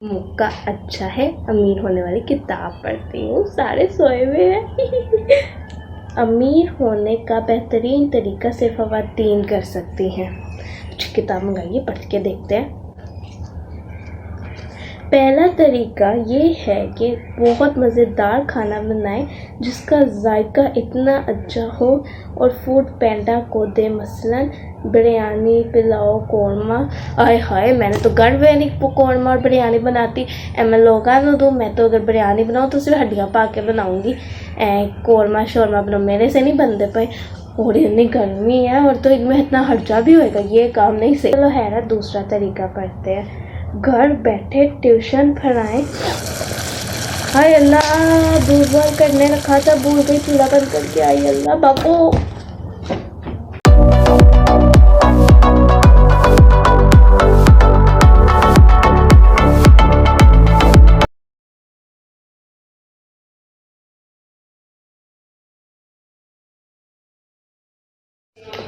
मौका अच्छा है, अमीर होने वाली किताब पढ़ती हूँ, सारे सोए हुए हैं। अमीर होने का बेहतरीन तरीका सिर्फ ख़वातीन कर सकती हैं। कुछ किताब मंगाइए, पढ़ के देखते हैं। पहला तरीका ये है कि बहुत मज़ेदार खाना बनाएं जिसका जायका इतना अच्छा हो और फूड पैंडा को दे, मसलन बिरयानी, पुलाव, कौरमा। आय हाय, मैंने तो घर में नहीं कौरमा और बिरयानी बनाती। मैं लोग दूँ, मैं तो अगर बिरयानी बनाऊँ तो सिर्फ हड्डियाँ पा के बनाऊँगी। कौरमा शौरमा बनाओ, मेरे से नहीं बनते पे। और इतनी गर्मी है और तो इनमें इतना खर्चा भी होएगा, ये काम नहीं सही। चलो है ना, दूसरा तरीका पढ़ते हैं। घर बैठे ट्यूशन पढ़ाएं। हाय अल्लाह, दूध बॉयल करने रखा था, भूल गई, चूल्हा बंद करके आई। अल्लाह बाबू।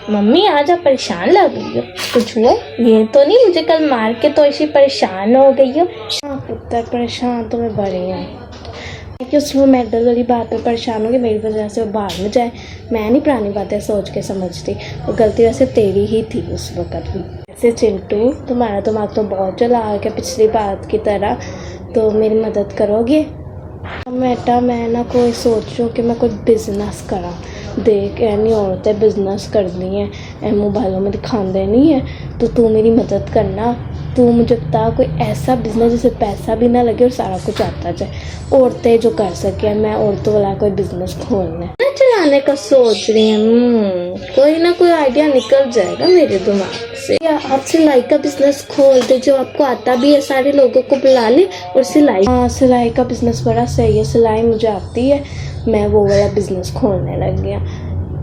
मम्मी आज आप परेशान लग रही हो, कुछ हुआ? ये तो नहीं मुझे कल मार के तो ऐसी परेशान हो गई हो? हाँ पुत्र, परेशान तो मैं बड़ी हूँ कि उसमें मेडल वाली बात पे परेशान होगी, मेरी वजह से वो बाहर में जाए। मैं नहीं पुरानी बातें सोच के समझती, वो गलती वैसे तेरी ही थी उस वक़्त भी। ऐसे चिंटू, तुम्हारा दिमाग तो बहुत चलाक है पिछली बात की तरह, तो मेरी मदद करोगे? बेटा मैं ना कोई सोच रही हूँ कि मैं कोई बिज़नेस करा। देख ऐनी औरतें बिज़नेस करनी है, मोबाइलों में दिखाते नहीं है, तो तू मेरी मदद करना। तू मुझे बता कोई ऐसा बिज़नेस जिससे पैसा भी ना लगे और सारा कुछ आता जाए, औरतें जो कर सके। मैं औरतों वाला कोई बिज़नेस खोलना है, चलाने का सोच रही हूँ। कोई ना कोई आइडिया निकल जाएगा मेरे दिमाग से। या आप सिलाई का बिजनेस खोल दे, जो आपको आता भी है, सारे लोगों को बुला ले और सिलाई। हाँ, सिलाई का बिजनेस बड़ा सही है, सिलाई मुझे आती है। मैं वो वाला बिजनेस खोलने लग गया।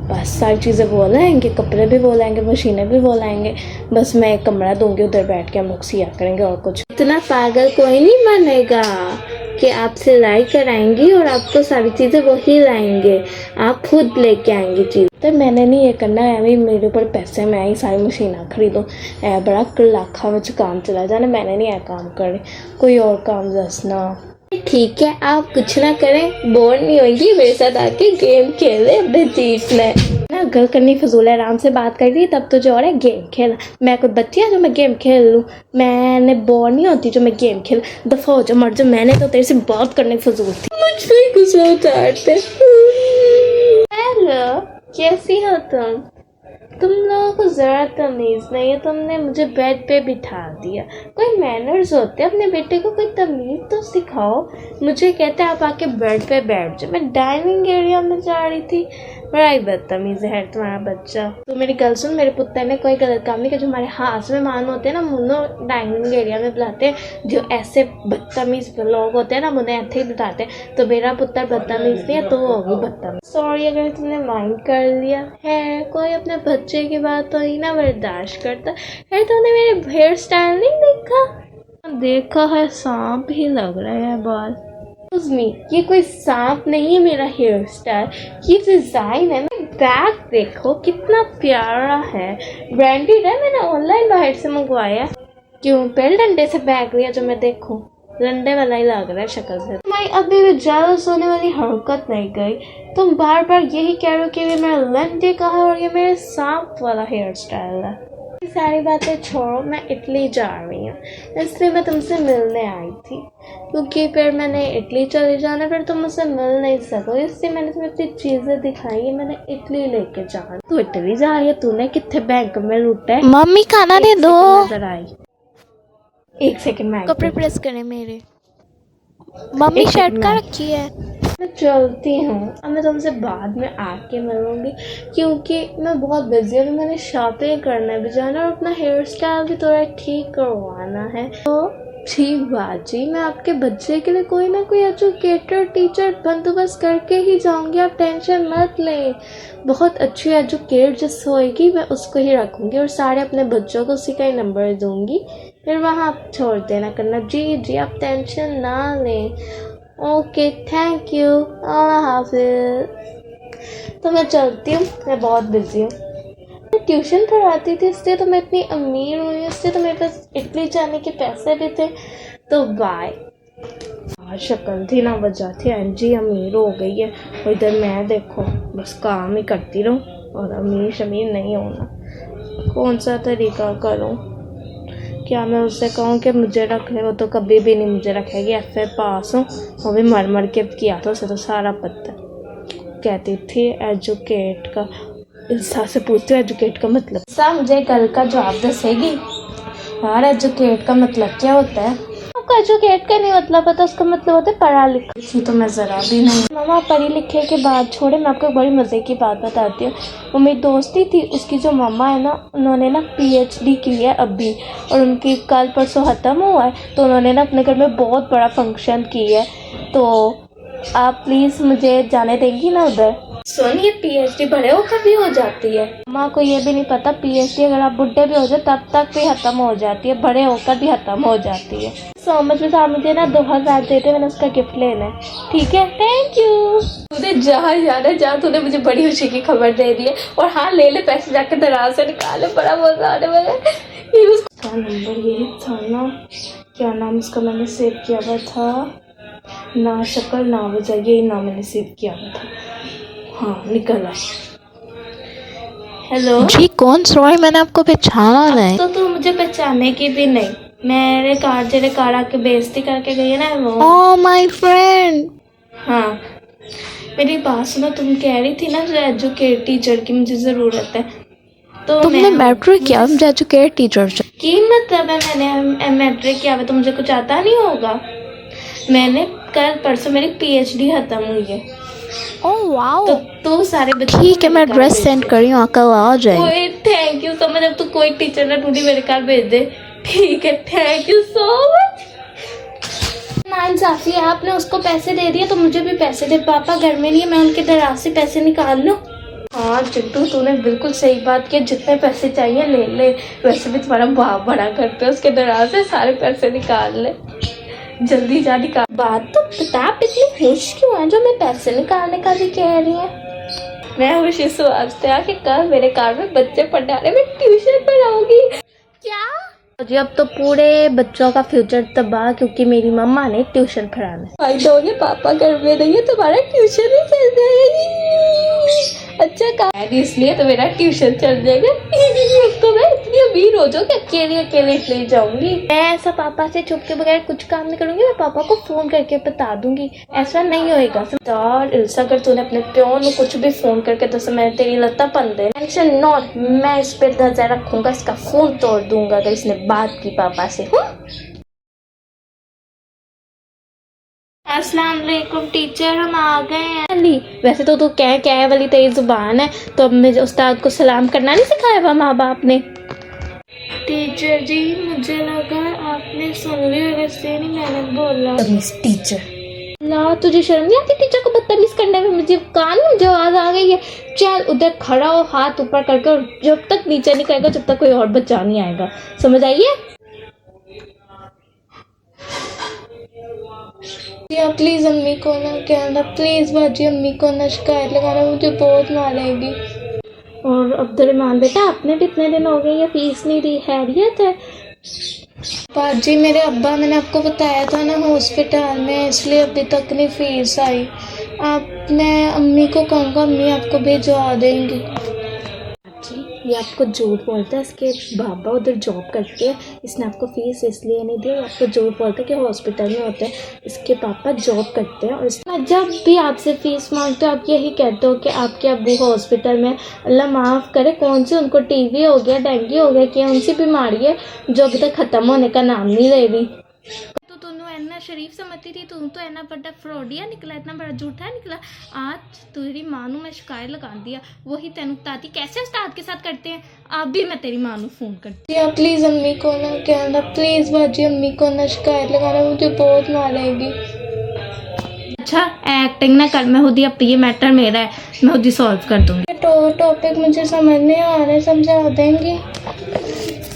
बस सारी चीज़ें वो लाएंगे, कपड़े भी वो लाएंगे, मशीनें भी वो लाएंगे। बस मैं एक कमरा दूंगी, उधर बैठ के हम लोग सिया करेंगे और कुछ। इतना पागल कोई नहीं बनेगा कि आप सिलाई कराएंगी और आपको सारी चीज़ें वही लाएंगे, आप खुद लेके आएंगी चीज़। तो मैंने नहीं ये करना है, अभी मेरे ऊपर पैसे, मैं ही सारी मशीना खरीदूँ, बड़ा लाखा में काम चला जाना। मैंने नहीं है काम करे, कोई और काम दसना। ठीक है, आप कुछ ना करें, बोर नहीं होंगी, मेरे साथ आके गेम खेले अपने जीतने ना। गल करनी फजूल है, आराम से बात कर रही तब तो जो है गेम खेल। मैं कोई बच्ची है जो मैं गेम खेल लूँ? मैंने बोर नहीं होती जो मैं गेम खेल। दफा हो जा, मर जा, मैंने तो तेरे से बात करने फजूल थी। मुझ पे गुस्सा उतारते। हेलो, कैसी हो तुम? तुम लोगों को ज़रा तमीज़ नहीं है, तुमने मुझे बेड पे बिठा दिया। कोई मैनर्स होते हैं, अपने बेटे को कोई तमीज़ तो सिखाओ। मुझे कहते हैं आप आके बेड पे बैठ जाओ, मैं डाइनिंग एरिया में जा रही थी। बड़ा ही बदतमीज़ है तुम्हारा बच्चा। तो मेरी गल सुन, मेरे पुत्र ने कोई गलत काम नहीं किया। जो हमारे हाथ में मान होते हैं ना, मुन्नो डाइनिंग एरिया में बुलाते हैं। जो ऐसे बदतमीज़ लोग होते हैं ना, मुन्ने ऐसे ही बुलाते हैं। तो मेरा पुत्र बदतमीज़ नहीं है, तो वो होगी बदतमीज़। सॉरी अगर तुमने माइंड कर लिया है। कोई अपने बच्चे की बात तो ही ना बर्दाश्त करता है। तुमने मेरे हेयर स्टाइल नहीं देखा? देखा है, सांप ही लग रहा है बाल। ये कोई सांप नहीं है मेरा हेयर स्टाइल, ये डिजाइन है। बैग देखो कितना प्यारा है, ब्रांडेड है, मैंने ऑनलाइन बाहर से मंगवाया। क्यों पहले डंडे से बैग लिया जो मैं देखूं? डंडे वाला ही लग रहा है शक्ल से। मैं अभी भी जेलस होने वाली हरकत नहीं गई। तुम बार बार यही कह रहे हो कि मेरा लंडे का है और ये मेरे सांप वाला हेयर स्टाइल है। सारी बातें छोड़ो, मैं इटली जा रही हूँ, इसलिए मैं तुमसे मिलने आई थी। क्योंकि फिर मैंने इटली चले जाना, फिर तुम मुझसे मिल नहीं सको, इसलिए मैंने तुम्हें अपनी चीज़ें दिखाई। मैंने इटली लेके जाना। तू इटली जा रही है? तूने कितने बैंक में लूटा है? मम्मी खाना दे दो। नजर आई, एक सेकंड में कपड़े प्रेस करें मेरे। मम्मी शर्ट का रखी है। मैं चलती हूँ, अब मैं तुमसे बाद में आके मिलूंगी, क्योंकि मैं बहुत बिजी हूँ। मैंने शॉपिंग करना भी जाना और अपना हेयर स्टाइल भी थोड़ा ठीक करवाना है। तो ठीक बात जी, मैं आपके बच्चे के लिए कोई ना कोई एजुकेटर टीचर बंदोबस्त करके ही जाऊंगी, आप टेंशन मत लें। बहुत अच्छी एजुकेट जिस होएगी मैं उसको ही रखूंगी और सारे अपने बच्चों को उसी का ही नंबर दूंगी, फिर वहाँ आप छोड़ देना करना। जी जी, आप टेंशन ना लें। ओके, थैंक यू, अल्लाह हाफिज़। तो मैं चलती हूँ, मैं बहुत बिजी हूँ। मैं ट्यूशन पढ़ाती थी, इसलिए तो मैं इतनी अमीर हुई, इसलिए तो मेरे पास इटली जाने के पैसे भी थे। तो बाय। शक्ल थी ना वजह थी एनजी अमीर हो गई है, और इधर मैं देखो बस काम ही करती रहूँ और अमीर शमीर नहीं होना। कौन सा तरीका करूँ? क्या मैं उससे कहूँ कि मुझे रख ले? वो तो कभी भी नहीं मुझे रखेगी। FA पास हूँ, वो भी मर मर के किया था, उसे तो सारा पता। कहती थी एजुकेट का, इंसान से पूछती हूँ एजुकेट का मतलब। इंसान मुझे कल का जवाब दसेगी यार, एजुकेट का मतलब क्या होता है? आपको एजुकेट का नहीं मतलब पता, उसका मतलब होता है पढ़ा लिखा। इसी तो मैं ज़रा भी नहीं। मामा पढ़ी लिखे के बाद छोड़े, मैं आपको एक बड़ी मज़े की बात बताती हूँ। वो मेरी दोस्ती थी, उसकी जो मम्मा है ना, उन्होंने ना PhD की है अभी, और उनकी कल परसों ख़त्म हुआ है, तो उन्होंने ना अपने घर में बहुत बड़ा फंक्शन किया है। तो आप प्लीज़ मुझे जाने देंगी ना उधर? सुन, ये PhD बड़े होकर भी हो जाती है। माँ को ये भी नहीं पता PhD अगर आप बुढ़े भी हो जाए तब तक भी ख़त्म हो जाती है, बड़े होकर भी ख़त्म हो जाती है। सो मच में आप मुझे ना 2000 देते, मैंने उसका गिफ्ट लेना है, ठीक है? Thank you. तूने जहाँ जाना जा, तूने मुझे बड़ी खुशी की खबर दे दी है। और हाँ, ले ले पैसे, जाके दराज से निकाले, बड़ा मजा आने वाला है। उसका नंबर यही था ना, क्या नाम उसका मैंने सेव किया हुआ था, ना शक्ल ना वजह, यही नाम मैंने सेव किया हुआ था। हाँ, निकल आए। हेलो जी कौन? सॉरी मैंने आपको पहचाना नहीं। तो तू मुझे पहचाने की भी नहीं, मेरे कार आके बेइज्जती करके गई है ना वो। Oh my friend. हाँ, मेरी बात सुनो, तुम कह रही थी ना जो एजुकेट टीचर की मुझे ज़रूरत है, तो तुमने मैट्रिक किया? मुझे एजुकेट टीचर की मतलब है? मैंने मैट्रिक किया हुआ, तो मुझे कुछ आता नहीं होगा? मैंने कल परसों मेरी PhD ख़त्म हुई है। Oh wow. तो सारे बच्चे ठीक है, मैं एड्रेस सेंड कर रही हूँ, कल आ जाएंगे। Thank you so much. अब तू कोई टीचर ना ढूंढी, मेरे घर भेज दे, ठीक है? Thank you so much. नाइंसाफी है, आपने उसको पैसे दे दिए तो मुझे भी पैसे दे। पापा घर में नहीं है, मैं उनके दराज से पैसे निकाल लूँ? हाँ चिट्टू, तूने बिल्कुल सही बात की, जितने पैसे चाहिए ले ले। वैसे भी तुम्हारा बाप बड़ा करते है, उसके दराज से सारे पैसे निकाल ले, जल्दी जा निकाल। बात तो बता, आप इतनी खुश क्यों है जो मैं पैसे निकालने का भी कह रही है? मैं खुश इस वास्ते है कि कल मेरे घर में बच्चे पढ़ने आ रहे, मैं ट्यूशन पढ़ाऊंगी। क्या जी? अब तो पूरे बच्चों का फ्यूचर तबाह, क्योंकि मेरी मम्मा ने ट्यूशन पढ़ाना है। फायदा हो गया, पापा घर में नहीं है, तुम्हारा ट्यूशन ही चल जाएगी। अच्छा कहा, इसलिए तो मेरा ट्यूशन चल जाएगा। तो मैं इतनी अमीर हो जाऊँ कि अकेले अकेले ले जाऊंगी। मैं ऐसा पापा से छुप के बगैर कुछ काम नहीं करूंगी, मैं पापा को फोन करके बता दूंगी। ऐसा नहीं होएगा यार। इल्सा, अगर तूने अपने प्यो ने कुछ भी फोन करके तो मैं तेरी लत्ता पन दे। टेंशन नॉट, मैं इस पे नजर रखूंगा, इसका फोन तोड़ दूंगा अगर इसने बात की पापा से। अस्सलाम वालेकुम टीचर, हम आ गए हैं। वैसे तो तू क्या वाली तेरी जुबान है, तो अब मुझे उस्ताद को सलाम करना नहीं सिखाया हुआ माँ बाप ने? टीचर जी, मुझे लगा आपने सुन लिया, वैसे नहीं मैंने बोला। टीचर ना, तुझे शर्म नहीं आती टीचर को बदतमीज करने में? मुझे कान में जो आवाज आ गई है। चल उधर खड़ा हो, हाथ ऊपर करके, और जब तक नीचे नहीं करेगा जब तक कोई और बच्चा नहीं आएगा, समझ आइए? प्लीज अम्मी को ना कहना, प्लीज बाजी अम्मी को ना शिकायत लगाना, मुझे बहुत मारेगी। और अब्दुलरहमान बेटा, आपने भी इतने दिन हो गए ये फीस नहीं दी, खैरियत है? बाजी मेरे अब्बा, मैंने आपको बताया था ना हॉस्पिटल में, इसलिए अभी तक नहीं फीस आई। मैं अम्मी को कहूँगा, अम्मी आपको भिजवा देंगी। ये आपको झूठ बोलता है, इसके बाबा उधर जॉब करते हैं, इसने आपको फीस इसलिए नहीं दी। आपको झूठ बोलता है कि हॉस्पिटल में होते हैं, इसके पापा जॉब करते हैं। और जब भी आपसे फीस मांगते हो आप यही कहते हो कि आपके अब्बू हॉस्पिटल में। अल्लाह माफ़ करे, कौन सी उनको टीवी हो गया, डेंगू हो गया, क्या उनसी बीमारी है जो अभी तक ख़त्म होने का नाम नहीं ले रही। तो तूने इतना शरीफ समझती थी, तू तो इतना बड़ा फ्रॉडिया निकला, इतना बड़ा झूठा निकला। आज तेरी माँ ਨੂੰ मैं शिकायत लगा दिया, वही तेन बताती कैसे उस्ताद के साथ करते हैं। अब भी मैं तेरी माँ ਨੂੰ फोन करती हूँ। प्लीज अम्मी को ना कहना, प्लीज बाजी अम्मी को ना शिकायत लगाना, मुझे बहुत मारेगी। अच्छा एक्टिंग ना कर, मैं खुद ही, अब ये मैटर मेरा है, मैं खुद ही सॉल्व कर दूंगी। टॉपिक मुझे समझ नहीं आ रहा है, समझा देंगी?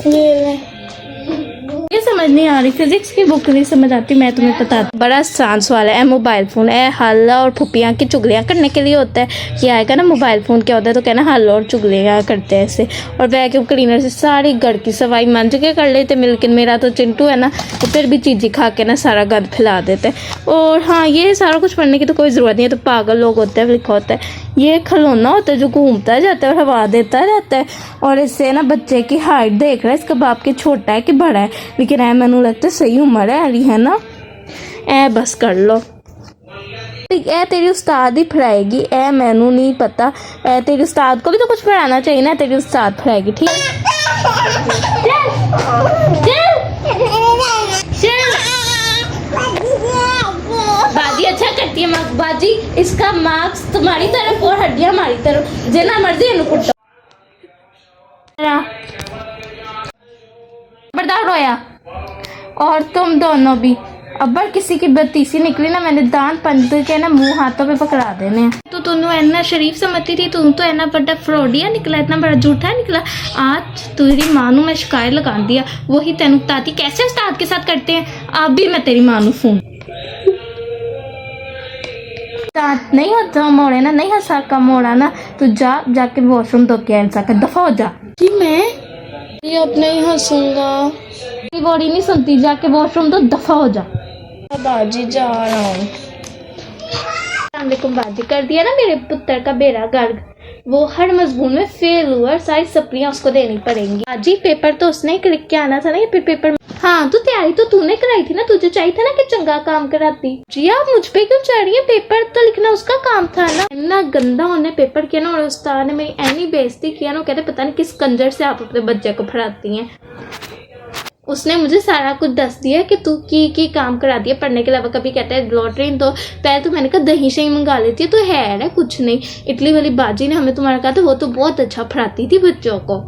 ये ये समझ नहीं आ रही, फिजिक्स की बुक नहीं समझ आती। मैं तुम्हें बताती, बड़ा आसान सवाल है। मोबाइल फ़ोन है हल्ला और फुप्पियाँ की चुगलियाँ करने के लिए होता है। कि आएगा ना मोबाइल फ़ोन क्या होता है तो कहना हल्ला और चुगलियाँ करते हैं ऐसे। और वैक्यूम क्लीनर से सारी घर की सफाई मंज के कर लेते। लेकिन मेरा तो चिंटू है ना, तो फिर भी चीज़ी खा के ना सारा गंद फैला देते हैं। और हाँ, ये सारा कुछ पढ़ने की तो कोई ज़रूरत नहीं है, तो पागल लोग होते हैं लिखा होता है। ये खिलौना होता है जो घूमता जाता है और हवा देता रहता है। और इससे ना बच्चे की हाइट देख रहा है, इसका बाप के छोटा है कि बड़ा है। लेकिन ऐ मैनू लगता है सही उम्र है अली, है ना। ऐ बस कर लो, ऐ तेरी उस्ताद ही पढ़ाएगी। ऐ मैनू नहीं पता, ऐ तेरी उस्ताद को भी तो कुछ पढ़ाना चाहिए ना, तेरी उस्ताद पढ़ाएगी। ठीक है, बाजी अच्छा करती है मार्क्स। बाजी इसका मार्क्स तुम्हारी तरफ और हड्डियां हमारी तरफ, जितना मर्जी इन्हें कुटो। बर्दाश्त रोया। और तुम दोनों भी, अब्बर किसी की बत्तीसी निकली ना, मैंने दांत पंच के ना मुंह हाथों पे पकड़ा देने हैं। तो तुम इतना शरीफ समझती थी, तुम तो इतना बड़ा फ्रॉडिया निकला, इतना बड़ा झूठा निकला। आज तेरी माँ नू मैं शिकायत लगा दिया, वही तेन बताती कैसे उस्ताद के साथ करते हैं। अब भी मैं तेरी माँ नू फोन दांत नहीं होता मोड़े ना, नहीं हंसा का मोड़ा ना, तू जाके वॉशरूम तो क्या कर, दफा हो जा। कि मैं ये अब नहीं हंसूंगा, बॉडी नहीं सुनती, जाके वॉशरूम तो दफा हो जा। बाजी जा रहा हूँ। बाजी कर दिया ना मेरे पुत्र का बेड़ा गर्क। वो हर मजमून में फेल हुआ और सारी सप्लियां उसको देनी पड़ेंगी। बाजी पेपर तो उसने क्लिक किया आना था ना, ये पेपर। हाँ तो तैयारी तो तूने कराई थी ना, तुझे चाहिए था ना कि चंगा काम कराती। जी आप मुझ पे क्यों चढ़ रही है, पेपर तो लिखना उसका काम था ना। इतना गंदा उन्होंने पेपर किया ना, और उस्ताद ने मेरी ऐनी बेइज्जती किया ना। कहते पता नहीं किस कंजर से आप अपने बच्चे को पढ़ाती हैं। उसने मुझे सारा कुछ दस दिया कि तू की काम करा दिया पढ़ने के अलावा। कभी कहता है लॉटरी तो पहले तो मैंने कहा दही शही मंगा लेती है, तो है कुछ नहीं। इटली वाली बाजी ने हमें तुम्हारा कहा था, वो तो बहुत अच्छा पढ़ाती थी बच्चों को।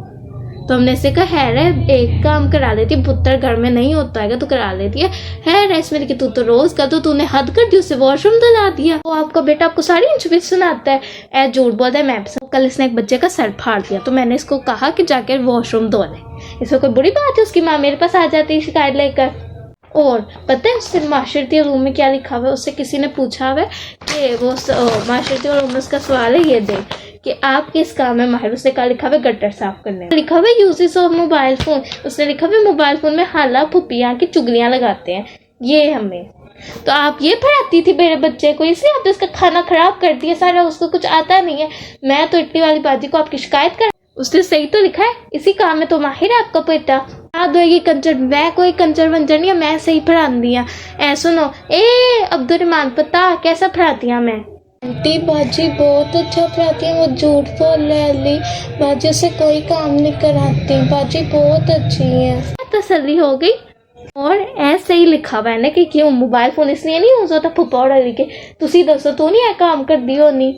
तो हमने इससे कहा है एक काम करा लेती, पुत्र घर में नहीं होता है तो करा लेती है इसमें कि तू तो रोज का, तो तूने हद कर दी, उससे वॉशरूम दिला दिया। वो आपका बेटा आपको सारी इंच सुनाता है, ऐ झूठ बोलता है। मैं कल इसने एक बच्चे का सर फाड़ दिया, तो मैंने इसको कहा कि जाकर वॉशरूम धो ले। इसमें कोई बुरी बात है, उसकी माँ मेरे पास आ जाती है शिकायत लेकर। और पता है उससे माशरती रूम में क्या लिखा हुआ है, उससे किसी ने पूछा हुआ है कि वो माशरती रूम में उसका सवाल है ये दे कि आप किस काम में माहिर। उसने कहा लिखा हुआ गटर साफ करने, लिखा हुआ यूजेस ऑफ मोबाइल फोन, उसने लिखा हुआ मोबाइल फोन में हाला फुप्पियाँ की चुगलियाँ लगाते हैं ये हमें। तो आप ये पढ़ाती थी मेरे बच्चे को, इसलिए आपने उसका खाना खराब कर दिया सारा, उसको कुछ आता नहीं है। मैं तो इटली वाली बाजी को आपकी शिकायत कर, उसने सही तो लिखा है, इसी काम में तो माहिर है आपका बेटा। याद होगी कंजर, मैं कोई कंजर वंजर नहीं है, मैं सही पढ़ा दिया। ऐ सुनो अब्दुलरहमान, पता कैसा पढ़ाती हूँ मैं। आंटी बाजी बहुत अच्छा पढ़ाती है, वो झूठ बोल रही बाजी, उससे कोई काम नहीं कराती, बाजी बहुत अच्छी है। तसल्ली हो गई। और ऐसे ही लिखा हुआ है ना कि क्यों मोबाइल फोन इसलिए नहीं यूज होता फुप्पा लिखे, तुसी दसो तू नहीं है काम कर दी होनी।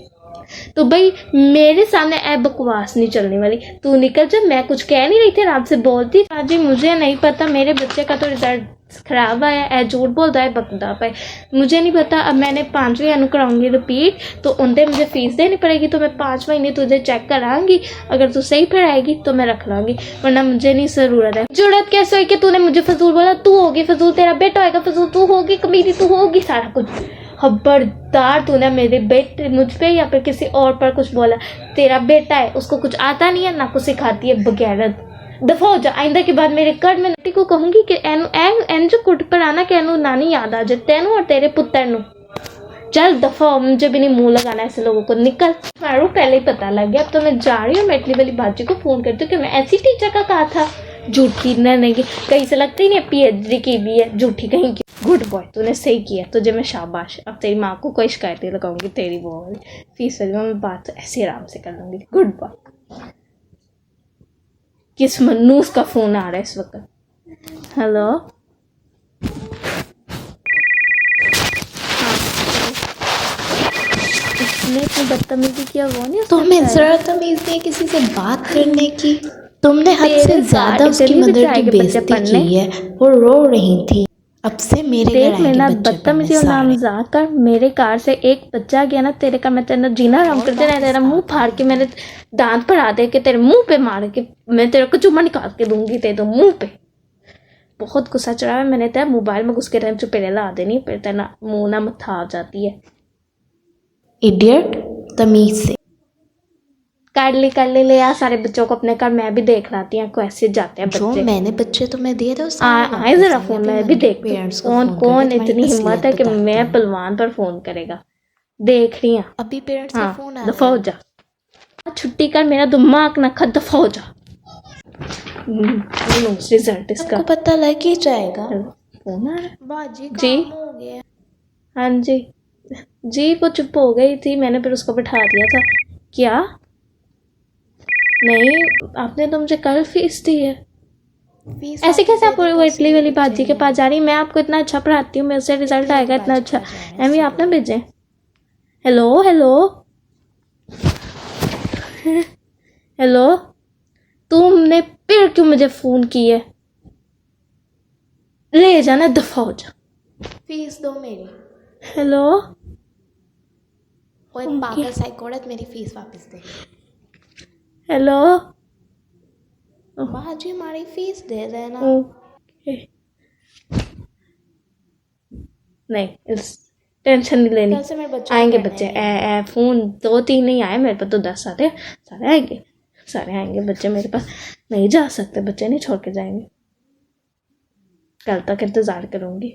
तो भाई मेरे सामने ऐ बकवास नहीं चलने वाली, तू निकल जा। मैं कुछ कह नहीं रही थी, आराम से बोलती। बाजी मुझे नहीं पता, मेरे बच्चे का तो रिजल्ट खराब आया, ऐ झूठ बोलता है बकदा पाए, मुझे नहीं पता। अब मैंने 5वीं अनु कराऊंगी रिपीट, तो उनसे मुझे फीस देनी पड़ेगी, तो मैं 5 महीने तुझे चेक कराऊंगी। अगर तू सही पढ़ाएगी तो मैं रख लाऊंगी, वरना मुझे नहीं ज़रूरत है। जरूरत कैसे हुई कि तूने मुझे फजूल बोला, तू होगी फजूल, तेरा बेटा होएगा फजूल, तू होगी कमीनी, तू होगी सारा कुछ। खबरदार तूने मेरे बेटे मुझ पे या फिर किसी और पर कुछ बोला, तेरा बेटा है उसको कुछ आता नहीं है ना कुछ सिखाती है बगैरत। दफा हो जा, आइंदा के बाद मेरे घर में नटी को कहूंगी कि एन जो कुट पर आना कि एनू नानी याद आ जाए तेनू और तेरे पुत्र नू। चल दफा हो, मुझे भी नहीं मुंह लगाना ऐसे लोगों को, निकल। मारू पहले ही पता लग गया, अब तो मैं जा रही हूँ। मैं इटली वाली बाजी को फोन करती हूँ कि मैं ऐसी टीचर का कहा था, झूठी नहीं कहीं से लगती ही नहीं, PhD की भी है, झूठी कहीं की। गुड बॉय, तूने सही किया, तुझे मैं शाबाश। अब तेरी माँ को कोई शिकायत नहीं लगाऊंगी, तेरी वो वाली फीस वाली मैं बात ऐसे आराम से कर लूंगी। Good boy. किस मनूस का फोन आ रहा है इस वक्त? हेलो, इसने इतनी बदतमीजी किया, वो नहीं तुम्हें जरूरत तमीज नहीं किसी से बात करने की, तुमने हद से ज्यादा उसकी मदर की बेइज्जती की है, वो रो रही थी। अब से मेरे घर आएंगे मेरा बच्चे बदतमीजी और पढ़ने नाम सारे। जा कर मेरे कार से एक बच्चा गया ना तेरे का, मैं तेरा जीना हराम कर देना, तेरा मुंह फाड़ के मेरे दांत पड़ा दे के तेरे मुंह पे मार के मैं तेरे को चुम्मा निकाल के दूंगी तेरे तो मुंह पे। बहुत गुस्सा चढ़ा है। मैंने तो मोबाइल में घुस के रहने जो पहले ला देनी, फिर तेना मुँह ना मत्था आ जाती है। इडियट, तमीज से। कर ले ले यार सारे बच्चों को अपने घर, मैं भी देख लाती हूँ कैसे जाते हैं जो बच्चे। मैंने बच्चे तुम्हें दिए थे आए जरा फोन, मैं भी देखती हूँ कौन इतनी हिम्मत है कि मैं पलवान पर फोन करेगा। देख रही हूँ अभी पेरेंट्स का फोन आ दफा हो जा, छुट्टी कर, मेरा दिमाग ना खा, दफा हो जा। रिजल्ट इसका आपको पता लग ही जाएगा। फोन आ रहा है। बाजी जी काम हो गया। हाँ जी वो चुप हो गई थी, मैंने फिर उसको बिठा दिया था। क्या नहीं, आपने तो मुझे कल फीस दी है। ऐसे कैसे आप वो इटली वाली बाजी के पास जा रही? मैं आपको इतना अच्छा पढ़ाती हूँ, मेरे से रिजल्ट आएगा इतना अच्छा, एमी आप ना भेजें। हेलो हेलो, तुमने फिर क्यों मुझे फ़ोन किया? ले जाना, दफ़ा हो जा। फीस दो मेरी। हेलो, ओए पागल साइकोड़त, मेरी फीस वापस दे। हेलो, बाजी हमारी फीस दे देना। ओके, नहीं इस टेंशन नहीं लेनी, कल से मेरे बच्चों आएंगे को बच्चे। फ़ोन 2-3 नहीं आए मेरे पास तो 10 आते, सारे आएंगे बच्चे मेरे पास। नहीं जा सकते बच्चे, नहीं छोड़ के जाएंगे, कल तक इंतज़ार करूँगी।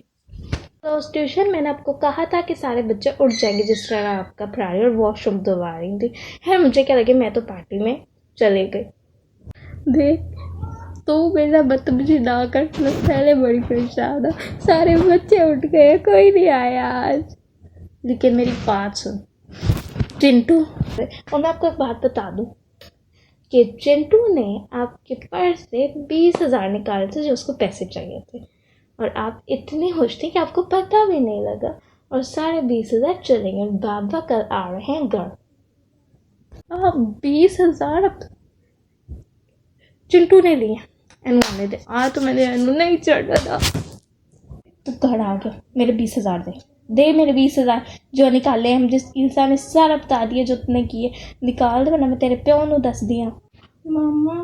तो उस ट्यूशन मैंने आपको कहा था कि सारे बच्चे उठ जाएंगे जिस तरह आपका पढ़ा रही, और वॉशरूम दबा रही थी। है मुझे क्या लगे, मैं तो पार्टी में चले गई। देख तो मेरा बदतमीजी ना कर, मैं पहले बड़ी परेशान हूँ। सारे बच्चे उठ गए, कोई नहीं आया आज। लेकिन मेरी बात सुन चिंटू, और मैं आपको एक बात बता दूँ कि चिंटू ने आपके पर्स से 20,000 निकाले थे जो उसको पैसे चाहिए थे, और आप इतनी खुश थी कि आपको पता भी नहीं लगा, और सारे 20,000 चले गए। बाबा कल आ रहे हैं घर। आप 20,000 चिंटू ने लिए, एनु दे तो मैंने एनु नहीं चढ़ा था, तो घर आ गया। मेरे 20,000 दे मेरे 20,000 जो निकाले हम, जिस इंसान ने सारा बता दिया जो तुमने किए, निकाल दे, वरना मैं तेरे प्यो नू दस दिया। मम्मा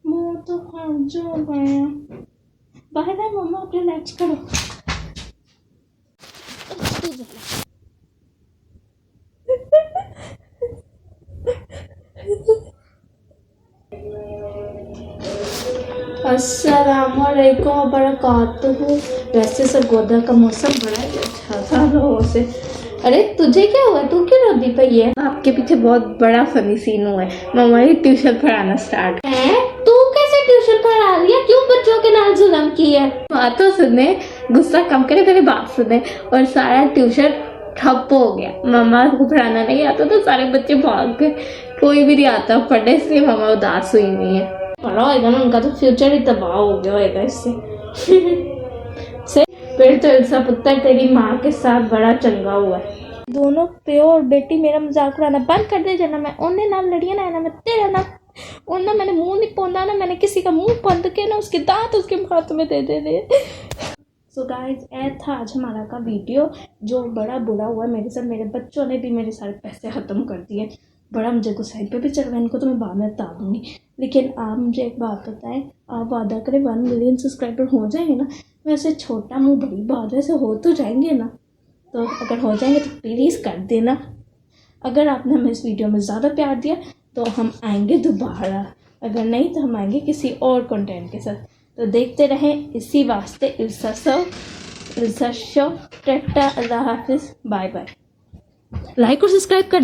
मुँह तो हर्ज हो गए, बाहर है मम्मा, अपने लेग्स करो। अस्सलामुअलैकुम वबरकातुहू। वैसे सरगोदा का मौसम बड़ा ही अच्छा था लोगों से। अरे तुझे क्या हुआ, तू क्यों रोती पई है? आपके पीछे बहुत बड़ा फनी सीन हुआ है। मम्मा ने ट्यूशन पढ़ाना स्टार्ट है। तू कैसे ट्यूशन पढ़ा लिया? क्यों बच्चों के नाल जुल्म किया? बात तो सुने, गुस्सा कम करे, मेरी बात सुने। और सारा ट्यूशन ठप हो गया। मम्मा को पढ़ाना नहीं आता तो सारे बच्चे भाग गए, कोई भी नहीं आता पढ़ने, इसलिए मम्मा उदास हुई नहीं है। पढ़ा होगा ना, उनका तो फ्यूचर ही तबाह हो गया होगा इससे। फिर तो इल्सा पुत्र तेरी माँ के साथ बड़ा चंगा हुआ है। दोनों प्यो और बेटी मेरा मजाक उड़ाना बंद कर दे जाना। मैं उन्हें नाल लड़िया ना मैं तेरा ना, और ना मैंने मुंह नहीं पौंदा ना, मैंने किसी का मुंह बंद के ना उसके दांत उसके हाथ में दे दे। सो गाइस, ये था आज हमारा का वीडियो जो बड़ा बुरा हुआ मेरे साथ। मेरे बच्चों ने भी मेरे सारे पैसे ख़त्म कर दिए, बड़ा मुझे गुस्सा पे भी चल रहा है। इनको तो मैं बाद में बता दूँगी। लेकिन आप मुझे एक बात बताएं, आप वादा करें 1 मिलियन सब्सक्राइबर हो जाएंगे ना? वैसे छोटा मुँह बड़ी बात, वैसे हो तो जाएंगे ना? तो अगर हो जाएंगे तो प्लीज़ कर देना। अगर आपने हमें इस वीडियो में ज़्यादा प्यार दिया तो हम आएंगे दोबारा, अगर नहीं तो हम आएंगे किसी और कंटेंट के साथ। तो देखते रहें इसी वास्ते इल्सा शो। टाटा, अल्लाह हाफिज़, बाय बाय। लाइक और सब्सक्राइब कर दे।